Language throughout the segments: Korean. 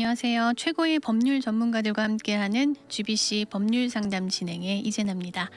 안녕하세요. 최고의 법률 전문가들과 함께하는 GBC 법률 상담 진행의 이재나입니다.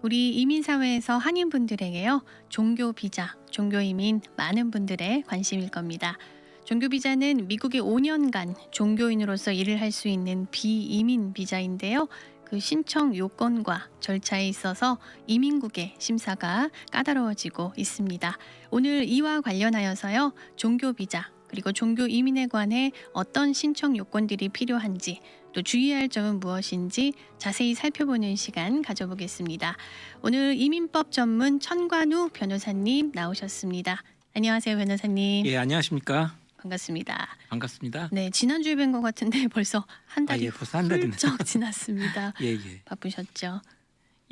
우리 이민사회에서 한인분들에게요, 종교 비자, 종교 이민 많은 분들의 관심일 겁니다. 종교 비자는 미국에 5년간 종교인으로서 일을 할 수 있는 비이민 비자인데요. 그 신청 요건과 절차에 있어서 이민국의 심사가 까다로워지고 있습니다. 오늘 이와 관련하여서요, 종교 비자 그리고 종교 이민에 관해 어떤 신청 요건들이 필요한지, 또 주의할 점은 무엇인지 자세히 살펴보는 시간 가져보겠습니다. 오늘 이민법 전문 천관우 변호사님 나오셨습니다. 안녕하세요, 변호사님. 예, 안녕하십니까? 반갑습니다. 반갑습니다. 네, 지난주에 뵌 것 같은데 벌써 한 달이 예, 벌써 한 달이 훌쩍 지났습니다. 예. 바쁘셨죠?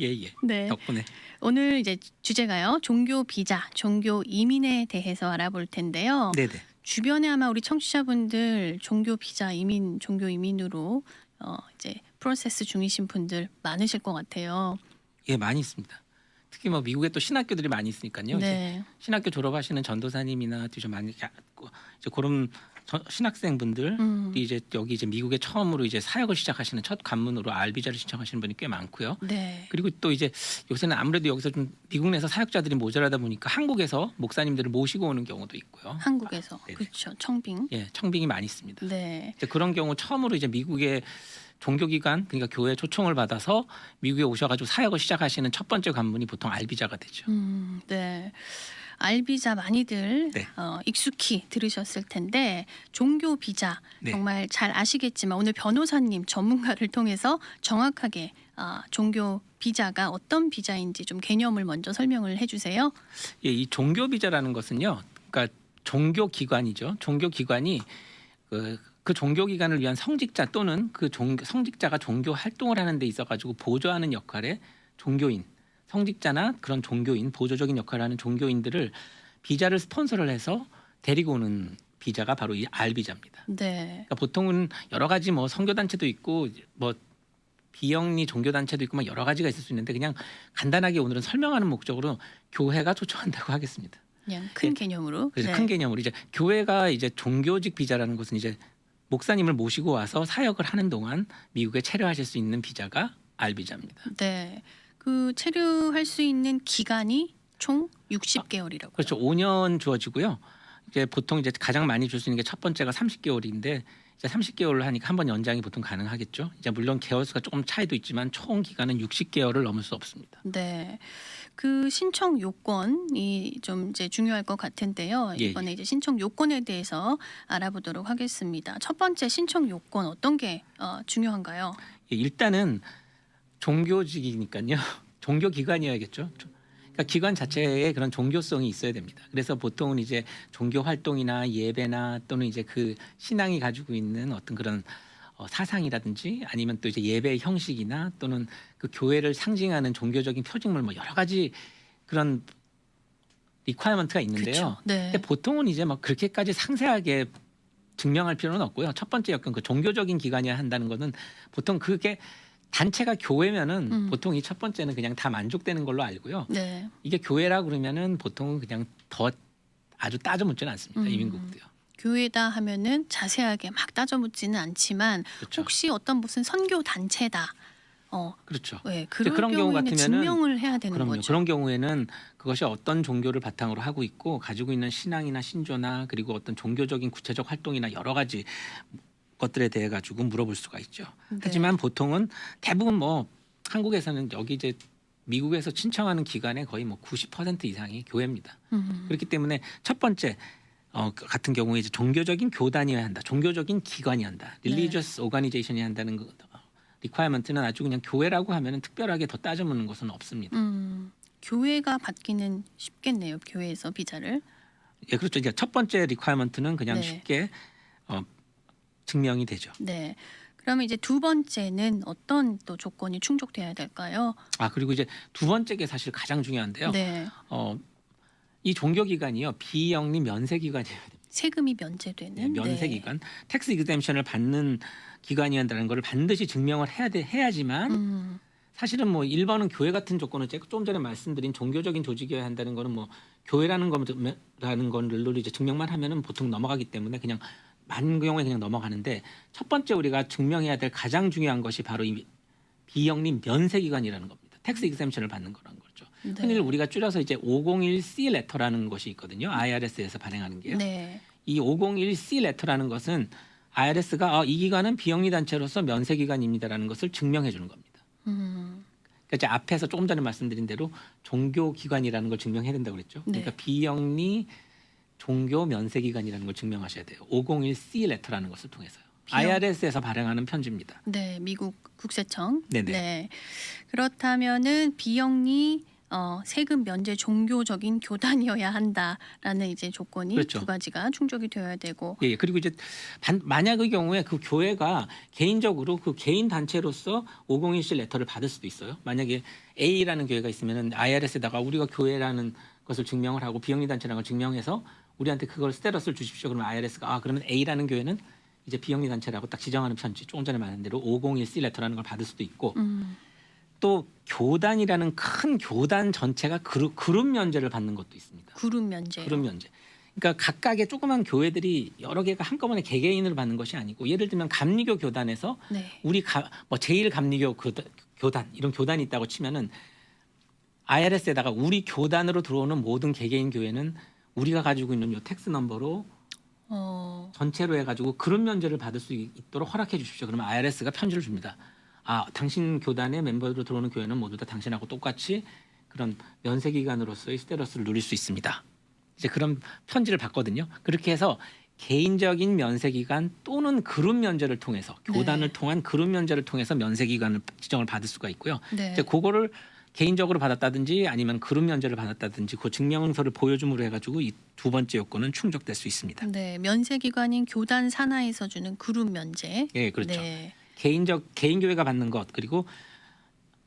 예. 네. 덕분에. 오늘 이제 주제가요, 종교 비자, 종교 이민에 대해서 알아볼 텐데요. 네네. 주변에 아마 우리 청취자분들 종교 비자 이민, 종교 이민으로 이제 프로세스 중이신 분들 많으실 것 같아요. 예, 많이 있습니다. 특히 뭐 미국에 또 신학교들이 많이 있으니까요. 네. 이제 신학교 졸업하시는 전도사님이나 좀 많이 이제 그런 신학생분들 이제 여기 이제 미국에 처음으로 이제 사역을 시작하시는 첫 관문으로 알비자를 신청하시는 분이 꽤 많고요. 네. 그리고 또 이제 요새는 아무래도 여기서 좀 미국 내에서 사역자들이 모자라다 보니까 한국에서 목사님들을 모시고 오는 경우도 있고요. 한국에서 네네. 그렇죠. 청빙. 예, 청빙이 많이 있습니다. 네. 이제 그런 경우 처음으로 이제 미국의 종교기관, 그러니까 교회 초청을 받아서 미국에 오셔가지고 사역을 시작하시는 첫 번째 관문이 보통 알비자가 되죠. 네. 알비자 많이들 네. 익숙히 들으셨을 텐데, 종교 비자 네. 정말 잘 아시겠지만 오늘 변호사님 전문가를 통해서 정확하게 종교 비자가 어떤 비자인지 좀 개념을 먼저 설명을 해주세요. 예, 이 종교 비자라는 것은요, 그러니까 종교 기관이죠. 종교 기관이 그 종교 기관을 위한 성직자 또는 그 성직자가 종교 활동을 하는 데 있어가지고 보조하는 역할의 종교인, 성직자나 그런 종교인, 보조적인 역할을 하는 종교인들을 비자를 스폰서를 해서 데리고 오는 비자가 바로 이 알비자입니다. 네. 그러니까 보통은 여러 가지 뭐 선교 단체도 있고 뭐 비영리 종교 단체도 있고 막 여러 가지가 있을 수 있는데 그냥 간단하게 오늘은 설명하는 목적으로 교회가 초청한다고 하겠습니다. 그냥 큰 개념으로. 그래서 네. 큰 개념으로 이제 교회가 이제 종교직 비자라는 것은 이제 목사님을 모시고 와서 사역을 하는 동안 미국에 체류하실 수 있는 비자가 알비자입니다. 네. 그 체류할 수 있는 기간이 총 60개월이라고요. 그렇죠. 5년 주어지고요. 이제 보통 이제 가장 많이 줄 수 있는 게 첫 번째가 30개월인데 이제 30개월로 하니까 한 번 연장이 보통 가능하겠죠. 이제 물론 개월 수가 조금 차이도 있지만 총 기간은 60개월을 넘을 수 없습니다. 네. 그 신청 요건이 좀 이제 중요할 것 같은데요. 예, 이번에 이제 신청 요건에 대해서 알아보도록 하겠습니다. 첫 번째 신청 요건 어떤 게 중요한가요? 예, 일단은 종교직이니까요. 종교 기관이어야겠죠. 그러니까 기관 자체에 그런 종교성이 있어야 됩니다. 그래서 보통은 이제 종교 활동이나 예배나 또는 이제 그 신앙이 가지고 있는 어떤 그런 사상이라든지 아니면 또 이제 예배의 형식이나 또는 그 교회를 상징하는 종교적인 표징물 뭐 여러 가지 그런 리퀘어먼트가 있는데요. 그렇죠. 네. 근데 보통은 이제 막 그렇게까지 상세하게 증명할 필요는 없고요. 첫 번째 약간 그 종교적인 기관이어야 한다는 거는 보통 그게 단체가 교회면은 보통 이 첫 번째는 그냥 다 만족되는 걸로 알고요. 네. 이게 교회라 그러면은 보통은 그냥 더 아주 따져 묻지는 않습니다. 이민국도요. 교회다 하면은 자세하게 막 따져 묻지는 않지만 그렇죠. 혹시 어떤 무슨 선교 단체다. 그렇죠. 네, 그런 그런 경우 경우에는 같으면은 증명을 해야 되는 그럼요. 거죠. 그런 경우에는 그것이 어떤 종교를 바탕으로 하고 있고 가지고 있는 신앙이나 신조나 그리고 어떤 종교적인 구체적 활동이나 여러 가지 것들에 대해 가지고 물어볼 수가 있죠. 네. 하지만 보통은 대부분 뭐 한국에서는 여기 이제 미국에서 신청하는 기관의 거의 뭐 90% 이상이 교회입니다. 그렇기 때문에 첫 번째 같은 경우에 이제 종교적인 교단이어야 한다. 종교적인 기관이어야 한다. Religious organization이 한다는 거 리퀘어먼트는 아주 그냥 교회라고 하면은 특별하게 더 따져묻는 것은 없습니다. 교회가 받기는 쉽겠네요. 교회에서 비자를. 예, 그렇죠. 이제 첫 번째 리퀘어먼트는 그냥 네. 쉽게 증명이 되죠. 네. 그러면 이제 두 번째는 어떤 또 조건이 충족돼야 될까요? 그리고 이제 두 번째 게 사실 가장 중요한데요. 네. 이 종교기관이요 비영리 면세기관이어야 됩니다. 세금이 면제되는. 네, 면세기관, 텍스 이그젬션을 받는 기관이었다는 것을 반드시 증명을 해야지만 사실은 뭐 1번은 교회 같은 조건은 제가 좀 전에 말씀드린 종교적인 조직이어야 한다는 거는 뭐 교회라는 거라는 거를 이제 증명만 하면은 보통 넘어가기 때문에 그냥 많은 경우에 그냥 넘어가는데 첫 번째 우리가 증명해야 될 가장 중요한 것이 바로 이 비영리 면세 기간이라는 겁니다. 텍스 익셈션을 받는 거라는 거죠. 네. 흔히 우리가 줄여서 이제 501C 레터라는 것이 있거든요. IRS에서 발행하는 게요. 네. 이 501C 레터라는 것은 IRS가 이 기간은 비영리 단체로서 면세 기간입니다라는 것을 증명해 주는 겁니다. 그러니까 이제 앞에서 조금 전에 말씀드린 대로 종교 기관이라는 걸 증명해야 된다고 그랬죠. 네. 그러니까 비영리 종교 면세 기관이라는 걸 증명하셔야 돼요. 501C 레터라는 것을 통해서요. IRS에서 발행하는 편지입니다. 네, 미국 국세청. 네네. 네. 그렇다면은 비영리 세금 면제 종교적인 교단이어야 한다라는 이제 조건이 그렇죠. 두 가지가 충족이 되어야 되고. 예, 그리고 이제 만약의 경우에 그 교회가 개인적으로 그 개인 단체로서 501C 레터를 받을 수도 있어요. 만약에 A라는 교회가 있으면은 IRS에다가 우리가 교회라는 것을 증명을 하고 비영리 단체라는 걸 증명해서 우리한테 그걸 스테러스를 주십시오. 그러면 IRS가 그러면 A라는 교회는 이제 비영리 단체라고 딱 지정하는 편지, 조금 전에 말한 대로 501C 레터라는 걸 받을 수도 있고, 또 교단이라는 큰 교단 전체가 그룹 면제를 받는 것도 있습니다. 그룹 면제. 그룹 면제. 그러니까 각각의 조그만 교회들이 여러 개가 한꺼번에 개개인으로 받는 것이 아니고, 예를 들면 감리교 교단에서 네. 우리 뭐 제일 감리교 교단 이런 교단이 있다고 치면은 IRS에다가 우리 교단으로 들어오는 모든 개개인 교회는 우리가 가지고 있는 요 텍스 넘버로 전체로 해가지고 그룹 면제를 받을 수 있도록 허락해 주십시오. 그러면 IRS가 편지를 줍니다. 당신 교단의 멤버로 들어오는 교회는 모두 다 당신하고 똑같이 그런 면세 기간으로서의 스테러스를 누릴 수 있습니다. 이제 그런 편지를 받거든요. 그렇게 해서 개인적인 면세 기간 또는 그룹 면제를 통해서 교단을 네. 통한 그룹 면제를 통해서 면세 기간을 지정을 받을 수가 있고요. 네. 이제 그거를 개인적으로 받았다든지 아니면 그룹 면제를 받았다든지 그 증명서를 보여줌으로 해가지고 이 두 번째 요건은 충족될 수 있습니다. 네, 면세 기관인 교단 산하에서 주는 그룹 면제. 예, 그렇죠. 네. 개인 교회가 받는 것 그리고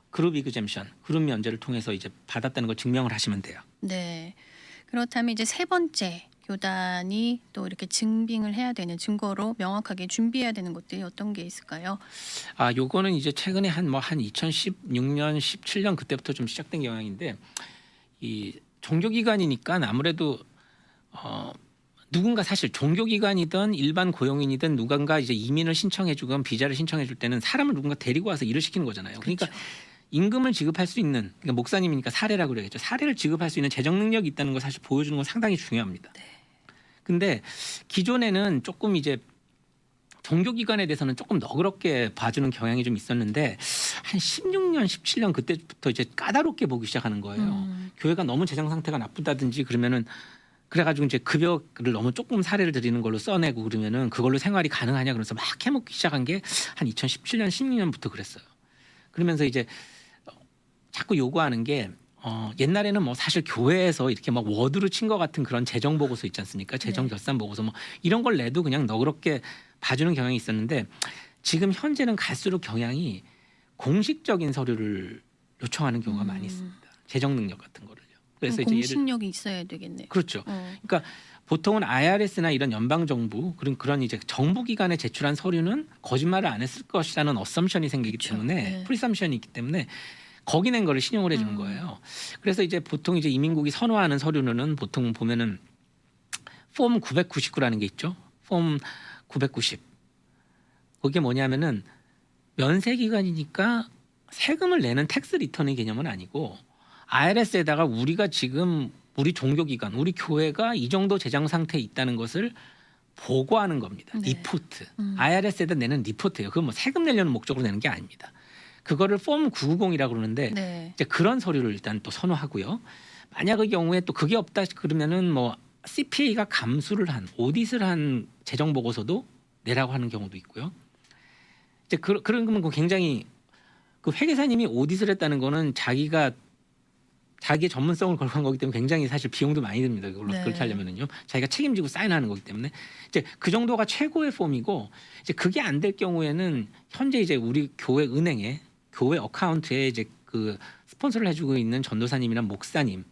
그룹 이그젬션, 그룹 면제를 통해서 이제 받았다는 걸 증명을 하시면 돼요. 네. 그렇다면 이제 세 번째 교단이 또 이렇게 증빙을 해야 되는 증거로 명확하게 준비해야 되는 것들이 어떤 게 있을까요? 요거는 이제 최근에 한 2016년, 17년 그때부터 좀 시작된 경향인데, 이 종교기관이니까 아무래도 누군가 사실 종교기관이든 일반 고용인이든 누군가 이제 이민을 신청해주건 비자를 신청해줄 때는 사람을 누군가 데리고 와서 일을 시키는 거잖아요. 그러니까 그렇죠. 임금을 지급할 수 있는, 그러니까 목사님이니까 사례라고 그래야겠죠. 사례를 지급할 수 있는 재정 능력이 있다는 걸 사실 보여주는 건 상당히 중요합니다. 근데 기존에는 조금 이제 종교기관에 대해서는 조금 너그럽게 봐주는 경향이 좀 있었는데, 한 16년, 17년 그때부터 이제 까다롭게 보기 시작하는 거예요. 교회가 너무 재정 상태가 나쁘다든지 그러면은 그래가지고 이제 급여를 너무 조금 사례를 드리는 걸로 써내고 그러면은 그걸로 생활이 가능하냐 그러면서 막 해먹기 시작한 게 한 2017년, 16년부터 그랬어요. 그러면서 이제 자꾸 요구하는 게 옛날에는 뭐 사실 교회에서 이렇게 막 워드로 친 것 같은 그런 재정 보고서 있지 않습니까? 재정 네. 결산 보고서 뭐 이런 걸 내도 그냥 너그럽게 봐주는 경향이 있었는데, 지금 현재는 갈수록 경향이 공식적인 서류를 요청하는 경우가 많이 있습니다. 재정 능력 같은 거를요. 그래서 이제 공신력이 있어야 되겠네요. 그렇죠. 그러니까 보통은 IRS나 이런 연방 정부 그런 이제 정부 기관에 제출한 서류는 거짓말을 안 했을 것이라는 어썸션이 생기기 그렇죠. 때문에 네. 프리썸션이 있기 때문에 거기 낸 거를 신용을 해주는 거예요. 그래서 이제 보통 이제 이민국이 선호하는 서류는 보통 보면은 폼 999라는 게 있죠. 폼 990. 그게 뭐냐면은 면세 기간이니까 세금을 내는 텍스 리턴의 개념은 아니고, IRS에다가 우리가 지금 우리 종교기관, 우리 교회가 이 정도 재정 상태에 있다는 것을 보고하는 겁니다. 네. 리포트. IRS에다 내는 리포트예요. 그건 뭐 세금 내려는 목적으로 내는 게 아닙니다. 그거를 폼 990이라고 그러는데 네. 이제 그런 서류를 일단 또 선호하고요. 만약의 경우에 또 그게 없다 그러면은 뭐 CPA가 감수를 한, 오디트를 한 재정 보고서도 내라고 하는 경우도 있고요. 이제 그런 거면 굉장히 그 회계사님이 오디트를 했다는 거는 자기의 전문성을 걸고 한 거기 때문에 굉장히 사실 비용도 많이 듭니다. 그걸로 네. 그렇게 하려면은요. 자기가 책임지고 사인하는 거기 때문에 이제 그 정도가 최고의 폼이고, 이제 그게 안 될 경우에는 현재 이제 우리 교회 은행에 교회 어카운트에 이제 그 스폰서를 해주고 있는 전도사님이나 목사님의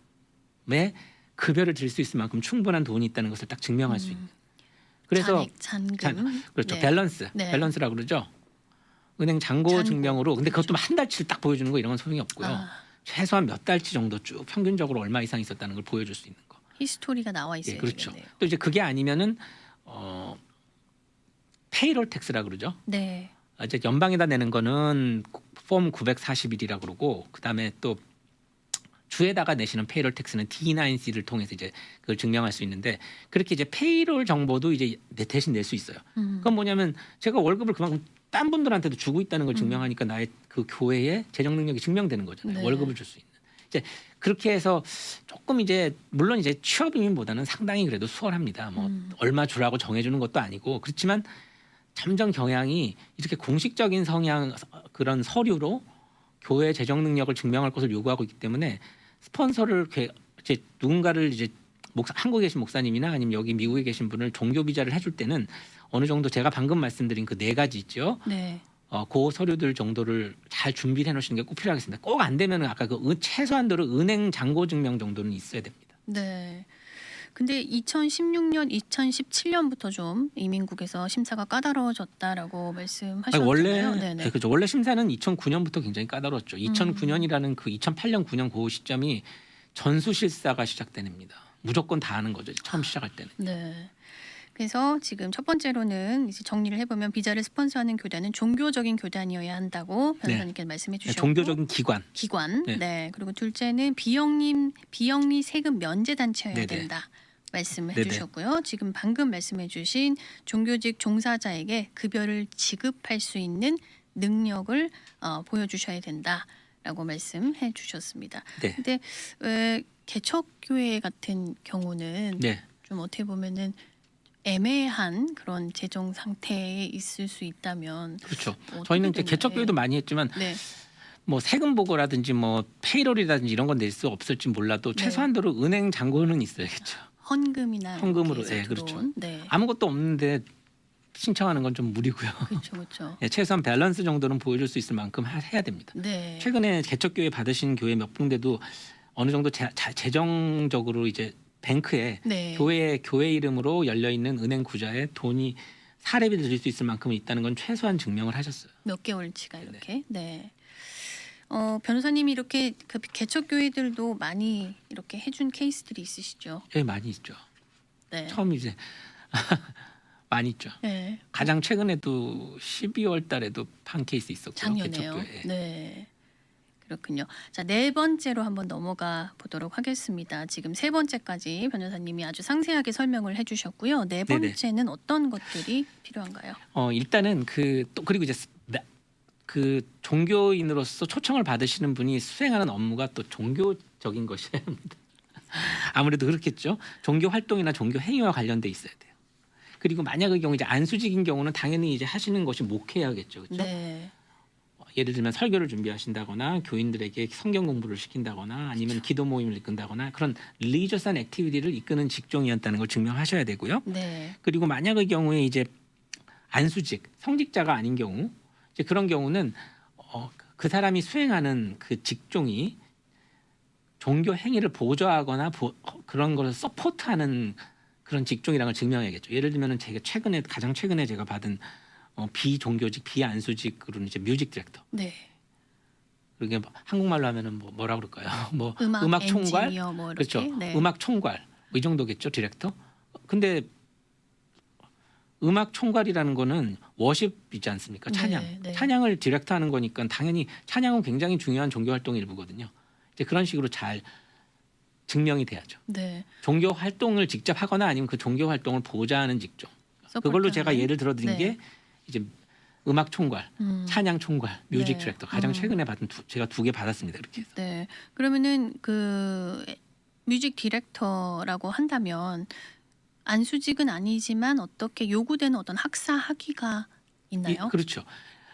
급여를 드릴 수 있을 만큼 충분한 돈이 있다는 것을 딱 증명할 수 있는. 그래서 잔금. 그렇죠. 네. 밸런스라고 그러죠. 은행 잔고 잔고. 증명으로. 근데 그것도 그렇죠. 한 달치를 딱 보여주는 거 이런 건 소용이 없고요. 최소한 몇 달치 정도 쭉 평균적으로 얼마 이상 있었다는 걸 보여줄 수 있는 거. 히스토리가 나와 있어야 예, 그렇죠. 되겠네요. 또 이제 그게 아니면은 페이롤 텍스라 그러죠. 네. 이제 연방에다 내는 거는 폼 941이라고 그러고 그다음에 또 주에다가 내시는 페이롤 텍스는 D9C를 통해서 이제 그걸 증명할 수 있는데 그렇게 이제 페이롤 정보도 이제 대신 낼 수 있어요. 그건 뭐냐면 제가 월급을 그만큼 딴 분들한테도 주고 있다는 걸 증명하니까 나의 그 교회의 재정 능력이 증명되는 거잖아요. 네. 월급을 줄 수 있는. 이제 그렇게 해서 조금 이제 물론 이제 취업 이민보다는 상당히 그래도 수월합니다. 뭐 얼마 주라고 정해주는 것도 아니고 그렇지만 점점 경향이 이렇게 공식적인 성향 그런 서류로 교회 재정 능력을 증명할 것을 요구하고 있기 때문에 스폰서를 이제 누군가를 이제 한국에 계신 목사님이나 아니면 여기 미국에 계신 분을 종교 비자를 해줄 때는 어느 정도 제가 방금 말씀드린 그 4가지 있죠. 네. 그 서류들 정도를 잘 준비해 놓으시는 게 꼭 필요하겠습니다. 꼭 안 되면 아까 그 최소한도로 은행 잔고 증명 정도는 있어야 됩니다. 네. 근데 2016년, 2017년부터 좀 이민국에서 심사가 까다로워졌다라고 말씀하셨잖아요. 원래 네네. 그렇죠. 원래 심사는 2009년부터 굉장히 까다로웠죠. 2009년이라는 그 2008년 9년 그 시점이 전수실사가 시작된 해입니다. 무조건 다 하는 거죠. 처음 시작할 때는. 네. 그래서 지금 첫 번째로는 이제 정리를 해보면 비자를 스폰서하는 교단은 종교적인 교단이어야 한다고 변호사님께서 말씀해 주셨고 종교적인 기관. 네. 네. 그리고 둘째는 비영리 세금 면제 단체여야 네네. 된다. 말씀을 네네. 해주셨고요. 지금 방금 말씀해주신 종교직 종사자에게 급여를 지급할 수 있는 능력을 보여주셔야 된다라고 말씀해 주셨습니다. 네. 근데 왜 개척교회 같은 경우는 네. 좀 어떻게 보면은 애매한 그런 재정 상태에 있을 수 있다면 그렇죠. 어떻게 저희는 이제 되나요? 개척교회도 많이 했지만 네. 뭐 세금 보고라든지 뭐 페이롤이라든지 이런 건 낼 수 없을지 몰라도 네. 최소한도로 은행 잔고는 있어야겠죠. 헌금이나 헌금으로, 이렇게 해서 네, 그렇죠. 들어온, 네. 아무것도 없는데 신청하는 건 좀 무리고요. 그렇죠, 그렇죠. 예, 최소한 밸런스 정도는 보여줄 수 있을 만큼 해야 됩니다. 네. 최근에 개척교회 받으신 교회 몇 군데도 어느 정도 재정적으로 이제 뱅크에 네. 교회 이름으로 열려 있는 은행 구좌에 돈이 사례비 드릴 수 있을 만큼 있다는 건 최소한 증명을 하셨어요. 몇 개월치가 이렇게. 네. 변호사님이 이렇게 그 개척 교회들도 많이 이렇게 해준 케이스들이 있으시죠? 예, 많이 있죠. 네. 처음 이제 많이 있죠. 네. 가장 최근에도 12월 달에도 판 케이스 있었고요. 작년에요. 개척교회. 네. 그렇군요. 자, 4번째로 한번 넘어가 보도록 하겠습니다. 지금 3번째까지 변호사님이 아주 상세하게 설명을 해주셨고요. 4번째는 어떤 것들이 필요한가요? 일단은 그리고 이제 그 종교인으로서 초청을 받으시는 분이 수행하는 업무가 또 종교적인 것이어야 합니다. 아무래도 그렇겠죠. 종교 활동이나 종교 행위와 관련돼 있어야 돼요. 그리고 만약의 경우 이제 안수직인 경우는 당연히 이제 하시는 것이 목회야겠죠. 그렇죠? 네. 예를 들면 설교를 준비하신다거나 교인들에게 성경 공부를 시킨다거나 아니면 기도 모임을 이끈다거나 그런 리저스한 액티비티를 이끄는 직종이었다는 걸 증명하셔야 되고요. 네. 그리고 만약의 경우에 이제 안수직, 성직자가 아닌 경우 이제 그런 경우는 그 사람이 수행하는 그 직종이 종교 행위를 보조하거나 그런 것을 서포트하는 그런 직종이라는 걸 증명해야겠죠. 예를 들면은 제가 가장 최근에 제가 받은 비종교직, 비안수직으로는 이제 뮤직 디렉터. 네. 그게 한국말로 하면은 뭐라 그럴까요? 뭐 음악 총괄, 엔지니어 뭐 이렇게. 그렇죠. 네. 음악 총괄 이 정도겠죠, 디렉터. 근데 음악 총괄이라는 거는 워십이지 않습니까? 찬양. 네, 네. 찬양을 디렉트하는 거니까 당연히 찬양은 굉장히 중요한 종교 활동의 일부거든요. 이제 그런 식으로 잘 증명이 돼야죠. 네. 종교 활동을 직접 하거나 아니면 그 종교 활동을 보좌하는 직종. 그걸로 제가 서포트하는. 예를 들어드린 네. 게 이제 음악 총괄, 찬양 총괄, 뮤직 네. 디렉터 가장 최근에 받은 제가 2개 받았습니다. 그렇게 해서. 네. 그러면은 그 뮤직 디렉터라고 한다면 안수직은 아니지만 어떻게 요구되는 어떤 학사 학위가 있나요? 그렇죠.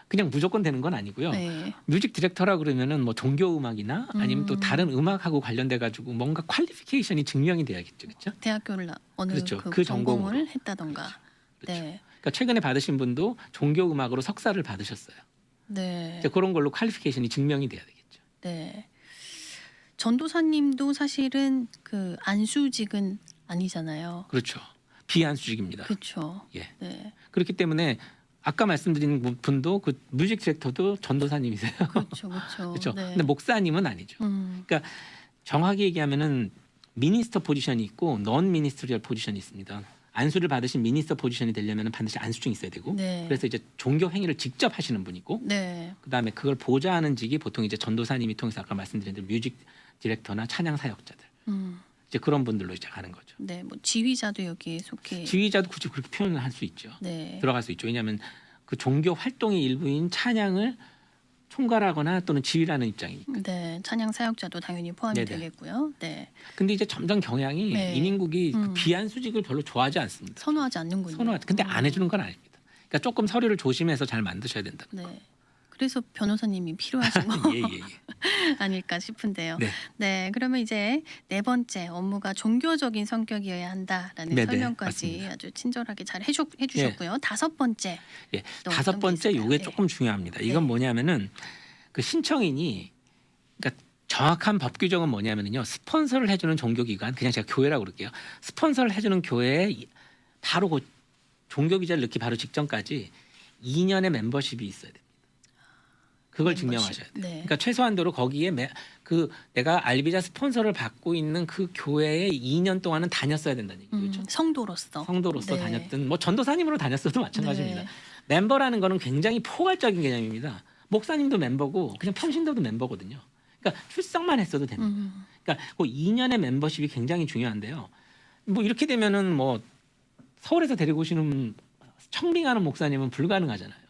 그냥 무조건 되는 건 아니고요. 네. 뮤직 디렉터라 그러면은 뭐 종교 음악이나 아니면 또 다른 음악하고 관련돼 가지고 뭔가 퀄리피케이션이 증명이 돼야겠죠. 그렇죠? 대학교를 어느 그렇죠. 그 그 전공을 전공으로. 했다던가. 그렇죠. 네. 그러니까 최근에 받으신 분도 종교 음악으로 석사를 받으셨어요. 네. 이제 그런 걸로 퀄리피케이션이 증명이 돼야 되겠죠. 네. 전도사님도 사실은 그 안수직은 아니잖아요. 그렇죠. 비안수직입니다. 그렇죠. 예. 네. 그렇기 때문에 아까 말씀드린 분도 그 뮤직 디렉터도 전도사님이세요. 그렇죠. 그렇죠. 그렇죠. 네. 근데 목사님은 아니죠. 정확히 얘기하면은 미니스터 포지션이 있고 넌 미니스트리얼 포지션이 있습니다. 안수를 받으신 미니스터 포지션이 되려면 반드시 안수증이 있어야 되고 네. 그래서 이제 종교 행위를 직접 하시는 분이고 네. 그다음에 그걸 보좌하는 직이 보통 이제 전도사님이 통해서 아까 말씀드린 대로 뮤직 디렉터나 찬양 사역자들 이제 그런 분들로 이제 가는 거죠. 네. 뭐 지휘자도 여기에 속해. 지휘자도 굳이 그렇게 표현을 할 수 있죠. 네. 들어갈 수 있죠. 왜냐하면 그 종교 활동의 일부인 찬양을 총괄하거나 또는 지휘라는 입장이니까. 네. 찬양 사역자도 당연히 포함이 네네. 되겠고요. 네. 근데 이제 점점 경향이 네. 이민국이 그 비안수직을 별로 좋아하지 않습니다. 선호하지 않는군요. 근데 안 해주는 건 아닙니다. 그러니까 조금 서류를 조심해서 잘 만드셔야 된다. 네. 그래서 변호사님이 필요하신 거 예, 예, 예. 아닐까 싶은데요. 네. 네, 그러면 이제 네 번째 업무가 종교적인 성격이어야 한다라는 네네, 설명까지 맞습니다. 아주 친절하게 잘 해주셨고요. 다섯 번째. 예. 또 다섯 어떤 게 번째 있을까요? 요게 네. 조금 중요합니다. 이건 네. 뭐냐면은 그 신청인이 그러니까 정확한 법 규정은 뭐냐면요. 스폰서를 해주는 종교기관 그냥 제가 교회라고 그럴게요. 스폰서를 해주는 교회에 바로 그 종교 비자를 넣기 바로 직전까지 2년의 멤버십이 있어야 됩니다. 그걸 멤버십. 증명하셔야 돼요. 네. 그러니까 최소한도로 거기에 그 내가 알비자 스폰서를 받고 있는 그 교회에 2년 동안은 다녔어야 된다는 얘기죠. 그렇죠? 성도로서. 성도로서 네. 다녔든 뭐 전도사님으로 다녔어도 마찬가지입니다. 네. 멤버라는 거는 굉장히 포괄적인 개념입니다. 목사님도 멤버고 그냥 평신도도 멤버거든요. 그러니까 출석만 했어도 됩니다. 그러니까 그 2년의 멤버십이 굉장히 중요한데요. 뭐 이렇게 되면은 뭐 서울에서 데리고 오시는 청빙하는 목사님은 불가능하잖아요.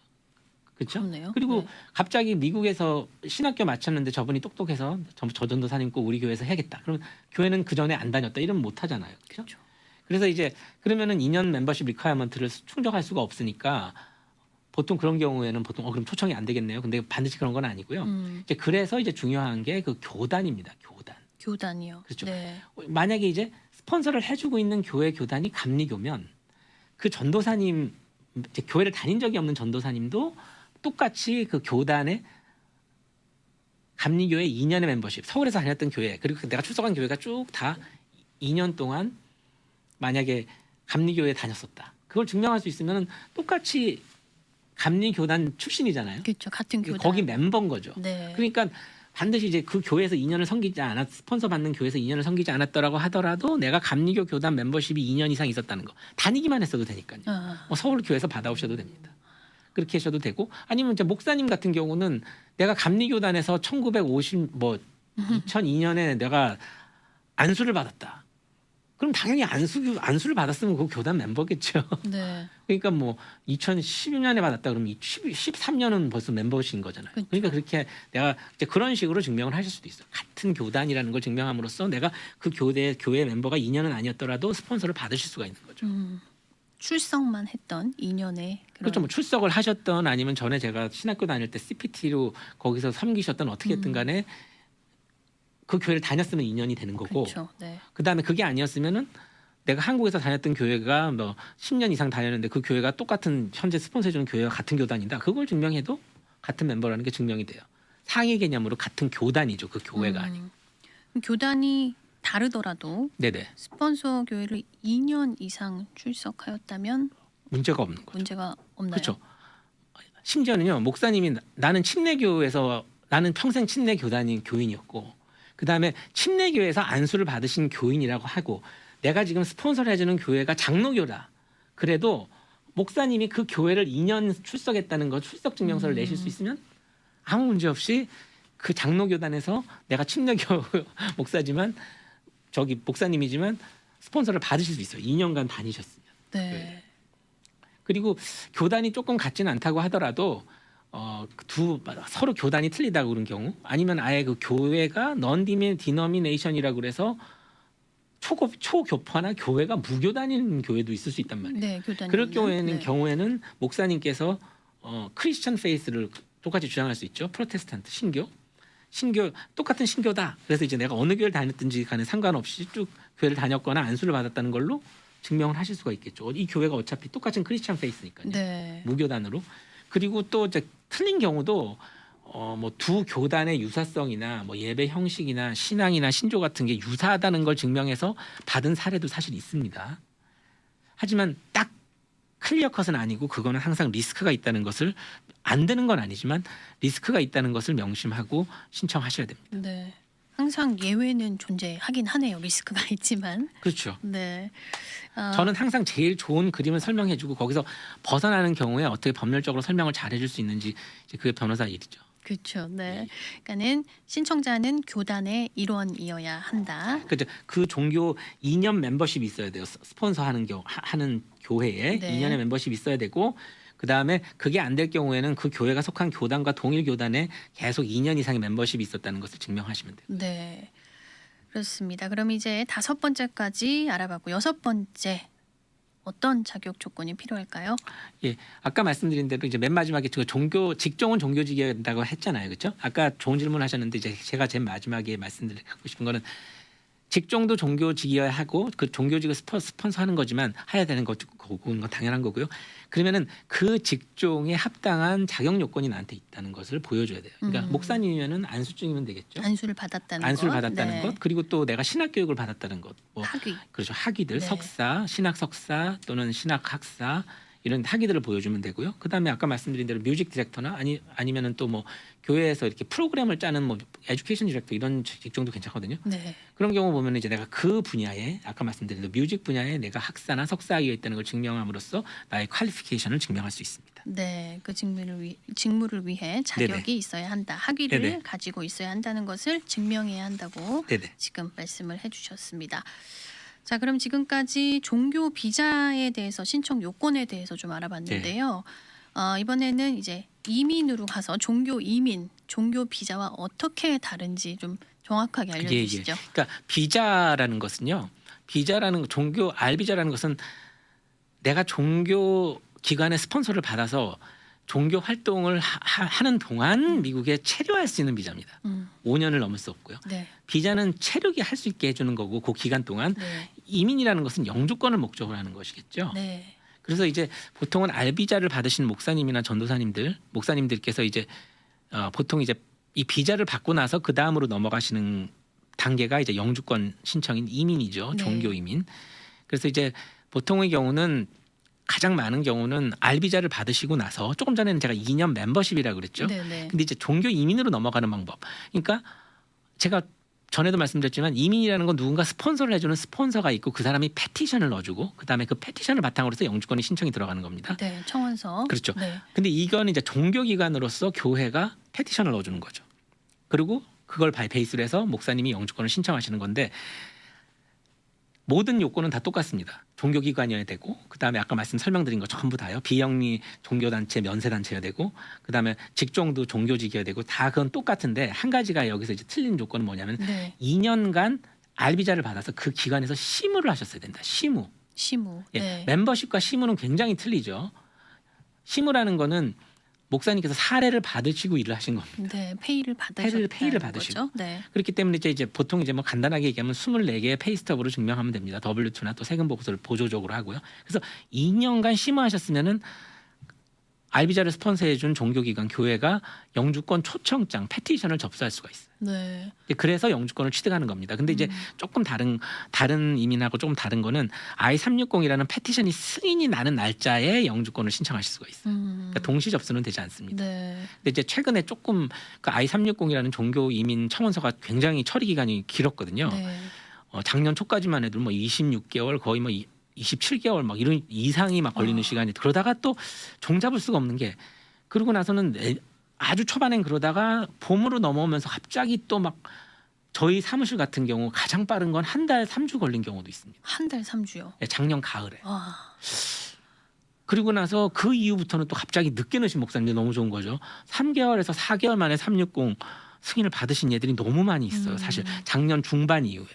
그렇죠? 그렇네요. 그리고 네. 갑자기 미국에서 신학교 마쳤는데 저분이 똑똑해서 저 전도사님 꼭 우리 교회에서 해야겠다. 그러면 교회는 그 전에 안 다녔다. 이러면 못 하잖아요. 그렇죠? 그렇죠. 그래서 이제 그러면은 2년 멤버십 리퀘어먼트를 충족할 수가 없으니까 보통 그런 경우에는 보통 그럼 초청이 안 되겠네요. 근데 반드시 그런 건 아니고요. 이제 그래서 이제 중요한 게 그 교단입니다. 교단. 교단이요. 그렇죠. 네. 만약에 이제 스폰서를 해주고 있는 교회 교단이 감리교면 그 전도사님 이제 교회를 다닌 적이 없는 전도사님도 똑같이 그 교단의 감리교회 2년의 멤버십 서울에서 다녔던 교회 그리고 내가 출석한 교회가 쭉 다 2년 동안 만약에 감리교회에 다녔었다. 그걸 증명할 수 있으면 똑같이 감리교단 출신이잖아요. 그렇죠. 같은 교단. 거기 멤버인 거죠. 네. 그러니까 반드시 이제 그 교회에서 2년을 섬기지 않았 스폰서 받는 교회에서 2년을 섬기지 않았더라고 하더라도 내가 감리교 교단 멤버십이 2년 이상 있었다는 거 다니기만 했어도 되니까요. 뭐 서울 교회에서 받아오셔도 됩니다. 그렇게 하셔도 되고 아니면 이제 목사님 같은 경우는 내가 감리교단에서 2002년에 내가 안수를 받았다. 그럼 당연히 안수를 받았으면 그 교단 멤버겠죠. 네. 그러니까 뭐 2012년에 받았다 그러면 13년은 벌써 멤버신 거잖아요. 그렇죠. 그러니까 그렇게 내가 이제 그런 식으로 증명을 하실 수도 있어요. 같은 교단이라는 걸 증명함으로써 내가 그 교회 멤버가 2년은 아니었더라도 스폰서를 받으실 수가 있는 거죠. 출석만 했던 2년의 그런. 그렇죠. 뭐 출석을 하셨던 아니면 전에 제가 신학교 다닐 때 CPT로 거기서 섬기셨던 어떻게 했든 간에 그 교회를 다녔으면 2년이 되는 거고 그렇죠. 네. 그다음에 그게 아니었으면은 내가 한국에서 다녔던 교회가 뭐 10년 이상 다녔는데 그 교회가 똑같은 현재 스폰서 해주는 교회와 같은 교단이다. 그걸 증명해도 같은 멤버라는 게 증명이 돼요. 상위 개념으로 같은 교단이죠. 그 교회가 아니고. 그럼 교단이 다르더라도 네네. 스폰서 교회를 2년 이상 출석하였다면 문제가 없는 거죠. 문제가 없나요? 그렇죠. 심지어는요. 목사님이 나는 평생 침례 교인이었고 그다음에 침례교회에서 안수를 받으신 교인이라고 하고 내가 지금 스폰서를 해주는 교회가 장로교다. 그래도 목사님이 그 교회를 2년 출석했다는 거 출석 증명서를 내실 수 있으면 아무 문제 없이 그 장로교단에서 내가 침례교 목사지만 저기 목사님이지만 스폰서를 받으실 수 있어요. 2년간 다니셨으면. 네. 그리고 교단이 조금 같지는 않다고 하더라도 서로 교단이 틀리다고 그런 경우 아니면 아예 그 교회가 non-denomination이라고 그래서 초교파나 교회가 무교단인 교회도 있을 수 있단 말이에요. 네, 교단이 그럴 있는? 경우에는 목사님께서 크리스천 페이스를 똑같이 주장할 수 있죠. 프로테스탄트 신교 똑같은 신교다. 그래서 이제 내가 어느 교회를 다녔든지 간에 상관없이 쭉 교회를 다녔거나 안수를 받았다는 걸로 증명을 하실 수가 있겠죠. 이 교회가 어차피 똑같은 크리스천 페이스니까요. 네. 무교단으로. 그리고 또 이제 틀린 경우도 뭐 두 교단의 유사성이나 뭐 예배 형식이나 신앙이나 신조 같은 게 유사하다는 걸 증명해서 받은 사례도 사실 있습니다. 하지만 딱 클리어 컷은 아니고 그거는 항상 리스크가 있다는 것을 안 되는 건 아니지만 리스크가 있다는 것을 명심하고 신청하셔야 됩니다. 네. 항상 예외는 존재하긴 하네요. 리스크가 있지만. 그렇죠. 네. 저는 항상 제일 좋은 그림을 설명해주고 거기서 벗어나는 경우에 어떻게 법률적으로 설명을 잘해줄 수 있는지 이제 그게 변호사 일이죠. 그렇죠. 네. 그러니까는 신청자는 교단의 일원이어야 한다. 그죠. 그 종교 2년 멤버십이 있어야 돼요. 스폰서하는 하는 교회에 네. 2년의 멤버십이 있어야 되고 그다음에 그게 안 될 경우에는 그 교회가 속한 교단과 동일 교단에 계속 2년 이상의 멤버십이 있었다는 것을 증명하시면 돼요. 네. 그렇습니다. 그럼 이제 5번째까지 알아봤고 6번째 어떤 자격 조건이 필요할까요? 예, 아까 말씀드린 대로 이제 맨 마지막에 그 종교 직종은 종교직이어야 된다고 했잖아요, 그렇죠? 아까 좋은 질문하셨는데 이제 제가 제일 마지막에 말씀드리고 싶은 거는 직종도 종교직이어야 하고 그 종교직을 스폰서하는 거지만 해야 되는 거고 건 당연한 거고요. 그러면은 그 직종에 합당한 자격 요건이 나한테 있다는 것을 보여줘야 돼요. 그러니까 목사님이면은 안수증이면 되겠죠. 안수를 받았다는 안수를 것. 받았다는 네. 것, 그리고 또 내가 신학 교육을 받았다는 것, 뭐 학위. 그렇죠. 학위들, 네. 석사, 신학 석사 또는 신학 학사 이런 학위들을 보여주면 되고요. 그다음에 아까 말씀드린 대로 뮤직 디렉터나 아니면은 또 뭐 교회에서 이렇게 프로그램을 짜는 뭐 에듀케이션 디렉터 이런 직종도 괜찮거든요. 네. 그런 경우 보면 이제 내가 그 분야에 아까 말씀드린 대로 뮤직 분야에 내가 학사나 석사 학위가 있다는 걸 증명함으로써 나의 퀄리피케이션을 증명할 수 있습니다. 네, 그 직무를 위해 자격이 네네. 있어야 한다. 학위를 네네. 가지고 있어야 한다는 것을 증명해야 한다고 네네. 지금 말씀을 해주셨습니다. 자, 그럼 지금까지 종교 비자에 대해서 신청 요건에 대해서 좀 알아봤는데요. 이번에는 이제 이민으로 가서 종교 이민, 종교 비자와 어떻게 다른지 좀 정확하게 알려주시죠. 예. 그러니까 비자라는 것은요. 비자라는 종교 알비자라는 것은 내가 종교 기관의 스폰서를 받아서 종교 활동을 하는 동안 미국에 체류할 수 있는 비자입니다. 5년을 넘을 수 없고요. 네, 비자는 체류기 할 수 있게 해주는 거고 그 기간 동안 네, 이민이라는 것은 영주권을 목적으로 하는 것이겠죠. 네, 그래서 이제 보통은 알비자를 받으신 목사님이나 목사님들께서 이제 보통 이제 이 비자를 받고 나서 그 다음으로 넘어가시는 단계가 이제 영주권 신청인 이민이죠. 네. 종교 이민. 그래서 이제 보통의 경우는 가장 많은 경우는 알비자를 받으시고 나서 조금 전에는 제가 2년 멤버십이라고 그랬죠. 네, 네. 근데 이제 종교 이민으로 넘어가는 방법. 그러니까 제가 전에도 말씀드렸지만 이민이라는 건 누군가 스폰서를 해주는 스폰서가 있고 그 사람이 패티션을 넣어주고 그다음에 그 패티션을 바탕으로 해서 영주권이 신청이 들어가는 겁니다. 네, 청원서. 그렇죠. 네, 근데 이건 이제 종교기관으로서 교회가 패티션을 넣어주는 거죠. 그리고 그걸 베이스로 해서 목사님이 영주권을 신청하시는 건데 모든 요건은 다 똑같습니다. 종교기관이어야 되고 그다음에 아까 설명드린 거 전부 다요. 비영리 종교단체, 면세단체여야 되고 그다음에 직종도 종교직이어야 되고 다 그건 똑같은데 한 가지가 여기서 이제 틀린 조건은 뭐냐면 네. 2년간 알비자를 받아서 그 기관에서 시무를 하셨어야 된다. 시무. 시무. 예, 네. 멤버십과 시무는 굉장히 틀리죠. 시무라는 거는 목사님께서 사례를 받으시고 일을 하신 겁니다. 네, 페이를 받으셨다는 페이를 받으시고. 거죠. 네. 그렇기 때문에 이제 보통 이제 뭐 간단하게 얘기하면 24개의 페이스톱으로 증명하면 됩니다. W2나 또 세금 보고서를 보조적으로 하고요. 그래서 2년간 심화하셨으면은 알비자를 스폰서해준 종교기관 교회가 영주권 초청장 패티션을 접수할 수가 있어요. 네. 그래서 영주권을 취득하는 겁니다. 근데 이제 조금 다른 이민하고 조금 다른 거는 I-360이라는 패티션이 승인이 나는 날짜에 영주권을 신청하실 수가 있어요. 그러니까 동시 접수는 되지 않습니다. 네. 근데 이제 최근에 조금 그 I-360이라는 종교 이민 청원서가 굉장히 처리 기간이 길었거든요. 네. 작년 초까지만 해도 뭐 26개월 거의 뭐 27개월 막 이런 이상이 막 걸리는 시간이 그러다가 또 종잡을 수가 없는 게 그러고 나서는 아주 초반엔 그러다가 봄으로 넘어오면서 갑자기 또 막 저희 사무실 같은 경우 가장 빠른 건 한 달 3주 걸린 경우도 있습니다. 한 달 3주요. 작년 가을에. 와. 그리고 나서 그 이후부터는 또 갑자기 늦게 넣으신 목사님들 너무 좋은 거죠. 3개월에서 4개월 만에 360 승인을 받으신 예들이 너무 많이 있어요. 사실 작년 중반 이후에.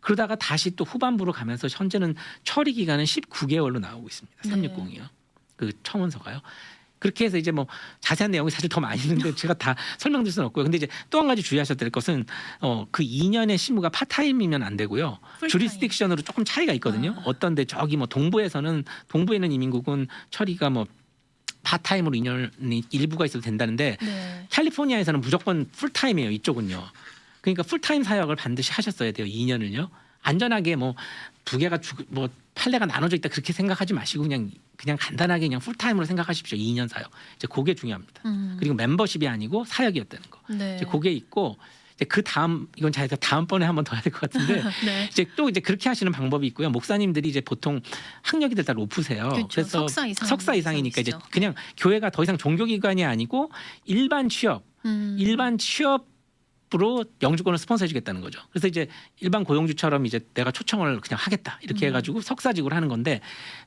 그러다가 다시 또 후반부로 가면서 현재는 처리 기간은 19개월로 나오고 있습니다. 360이요. 그 청원서가요. 그렇게 해서 이제 뭐 자세한 내용이 사실 더 많이 있는데 제가 다 설명드릴 수는 없고요. 근데 이제 또 한 가지 주의하셔야 될 것은 그 2년의 실무가 파타임이면 안 되고요. 풀타임. 주리스딕션으로 조금 차이가 있거든요. 어떤데 저기 뭐 동부에 있는 이민국은 처리가 뭐 파타임으로 2년이 일부가 있어도 된다는데 네. 캘리포니아에서는 무조건 풀타임이에요. 이쪽은요. 그러니까 풀타임 사역을 반드시 하셨어야 돼요. 2년을요. 안전하게 뭐 두 개가 뭐 판례가 나눠져 있다 그렇게 생각하지 마시고 그냥 간단하게 그냥 풀타임으로 생각하십시오. 2년 사역. 이제 그게 중요합니다. 그리고 멤버십이 아니고 사역이었다는 거. 네. 이제 그게 있고 이제 그 다음 이건 제가 다음번에 한번 더 해야 될 것 같은데 네. 이제 또 이제 그렇게 하시는 방법이 있고요. 목사님들이 이제 보통 학력이 다 높으세요. 그렇죠. 그래서 석사 이상이니까 이제 이상이시죠. 그냥 교회가 더 이상 종교기관이 아니고 일반 취업으로 영주권을 스폰서해주겠다는 거죠. 그래서 이제 일반 고용주처럼 이제 내가 초청을 그냥 하겠다 이렇게 해가지고 석사직으로 하는 건데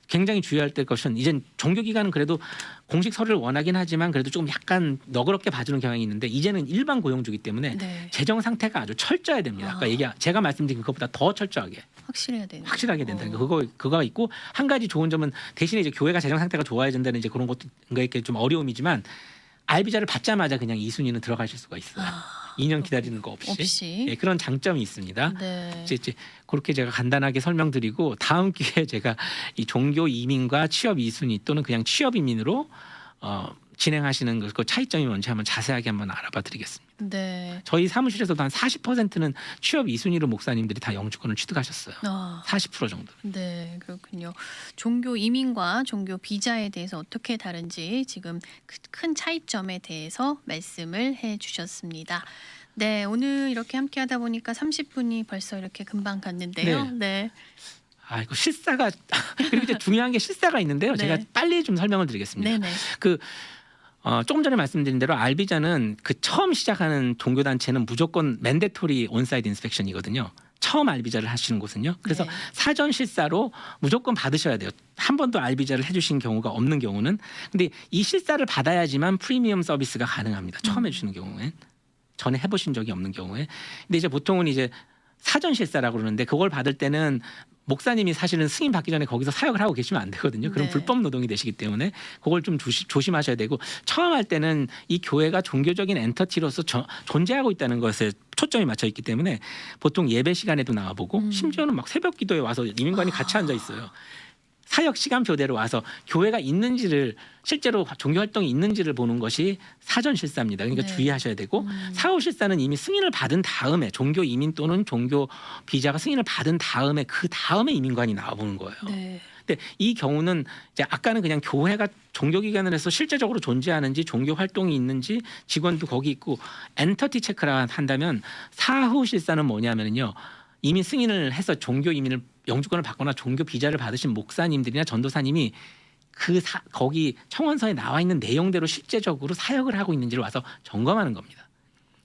굉장히 주의할 것은 이젠 종교기관은 그래도 공식 서류를 원하긴 하지만 그래도 조금 약간 너그럽게 봐주는 경향이 있는데 이제는 일반 고용주기 때문에 네. 재정 상태가 아주 철저해야 됩니다. 아까 제가 말씀드린 그것보다 더 철저하게 확실해야 되는. 확실하게 된다는 거 그거가 있고 한 가지 좋은 점은 대신에 이제 교회가 재정 상태가 좋아야 된다는 이제 그런 것도 이렇게 좀 어려움이지만 알비자를 받자마자 그냥 2순위는 들어가실 수가 있어요. 2년 기다리는 거 없이. 예, 그런 장점이 있습니다. 네. 이제 그렇게 제가 간단하게 설명드리고 다음 기회에 제가 이 종교 이민과 취업 2순위 또는 그냥 취업 이민으로 진행하시는 그 차이점이 뭔지 한번 자세하게 한번 알아봐 드리겠습니다. 네. 저희 사무실에서도 한 40%는 취업 2순위로 목사님들이 다 영주권을 취득하셨어요. 40% 정도. 네, 그렇군요. 종교 이민과 종교 비자에 대해서 어떻게 다른지 지금 큰 차이점에 대해서 말씀을 해주셨습니다. 네, 오늘 이렇게 함께하다 보니까 30분이 벌써 이렇게 금방 갔는데요. 네. 이거 실사가 그리고 이제 중요한 게 실사가 있는데요. 네. 제가 빨리 좀 설명을 드리겠습니다. 네네. 조금 전에 말씀드린 대로 알비자는 그 처음 시작하는 종교 단체는 무조건 맨데토리 온사이드 인스펙션이거든요. 처음 알비자를 하시는 곳은요. 그래서 네. 사전 실사로 무조건 받으셔야 돼요. 한 번도 알비자를 해주신 경우가 없는 경우는. 근데 이 실사를 받아야지만 프리미엄 서비스가 가능합니다. 처음 해주시는 경우엔. 전에 해보신 적이 없는 경우에. 근데 이제 보통은 이제 사전 실사라고 그러는데 그걸 받을 때는 목사님이 사실은 승인 받기 전에 거기서 사역을 하고 계시면 안 되거든요. 그럼 네. 불법 노동이 되시기 때문에 그걸 좀 조심하셔야 되고 처음 할 때는 이 교회가 종교적인 엔터티로서 존재하고 있다는 것에 초점이 맞춰 있기 때문에 보통 예배 시간에도 나와보고 심지어는 막 새벽 기도에 와서 이민관이 같이 앉아 있어요. 사역 시간표대로 와서 교회가 있는지를 실제로 종교 활동이 있는지를 보는 것이 사전 실사입니다. 그러니까 네. 주의하셔야 되고 사후 실사는 이미 승인을 받은 다음에 종교 이민 또는 종교 비자가 승인을 받은 다음에 그 다음에 이민관이 나와보는 거예요. 네. 근데 이 경우는 이제 아까는 그냥 교회가 종교기관을 해서 실제적으로 존재하는지 종교 활동이 있는지 직원도 거기 있고 엔터티 체크라 한다면 사후 실사는 뭐냐면요. 이미 승인을 해서 종교 이민을 영주권을 받거나 종교 비자를 받으신 목사님들이나 전도사님이 거기 청원서에 나와 있는 내용대로 실제적으로 사역을 하고 있는지를 와서 점검하는 겁니다.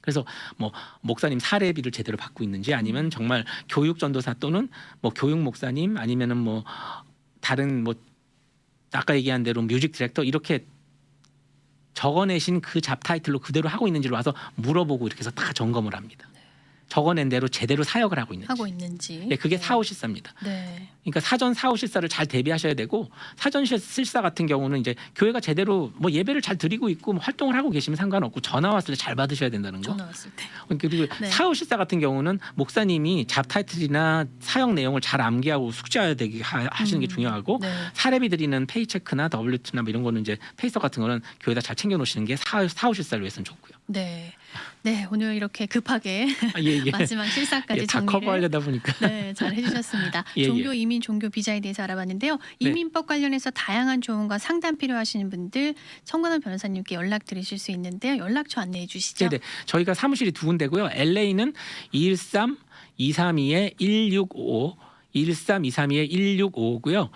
그래서 뭐 목사님 사례비를 제대로 받고 있는지 아니면 정말 교육 전도사 또는 뭐 교육 목사님 아니면은 뭐 다른 뭐 아까 얘기한 대로 뮤직 디렉터 이렇게 적어내신 그 잡 타이틀로 그대로 하고 있는지를 와서 물어보고 이렇게 해서 다 점검을 합니다. 적어낸 대로 제대로 사역을 하고 있는지. 네, 그게 사후 실사입니다. 네. 그러니까 사전 사후 실사를 잘 대비하셔야 되고 사전 실사 같은 경우는 이제 교회가 제대로 뭐 예배를 잘 드리고 있고 뭐 활동을 하고 계시면 상관없고 전화 왔을 때 잘 받으셔야 된다는 거. 전화 왔을 때. 그리고 네. 사후 실사 같은 경우는 목사님이 잡 타이틀이나 사역 내용을 잘 암기하고 숙지해야 되게 하시는 게 중요하고 네. 사례비 드리는 페이체크나 W2나 뭐 이런 거는 이제 페이서 같은 거는 교회다 잘 챙겨 놓으시는 게 사후 실사를 위해서는 좋고요. 네. 네, 오늘 이렇게 급하게 예. 마지막 실사까지 다 정리를 커버하려다 보니까 네, 잘 해주셨습니다. 예. 종교 이민, 종교 비자에 대해서 알아봤는데요. 이민법 관련해서 다양한 조언과 상담 필요하시는 분들 청관원 변호사님께 연락 드리실 수 있는데요. 연락처 안내해 주시죠. 네네. 저희가 사무실이 두 군데고요. LA는 213-232-1655 213-232-1655고요.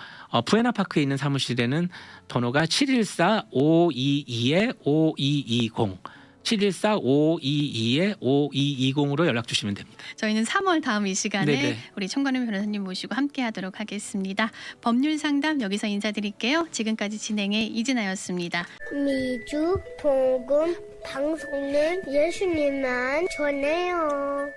부에나파크에 있는 사무실에는 번호가 714-522-5220 714-522-5220으로 연락 주시면 됩니다. 저희는 3월 다음 이 시간에 네네. 우리 청관원 변호사님 모시고 함께하도록 하겠습니다. 법률 상담 여기서 인사드릴게요. 지금까지 진행의 이진아였습니다. 미주 복음 방송은 예수님만 전해요.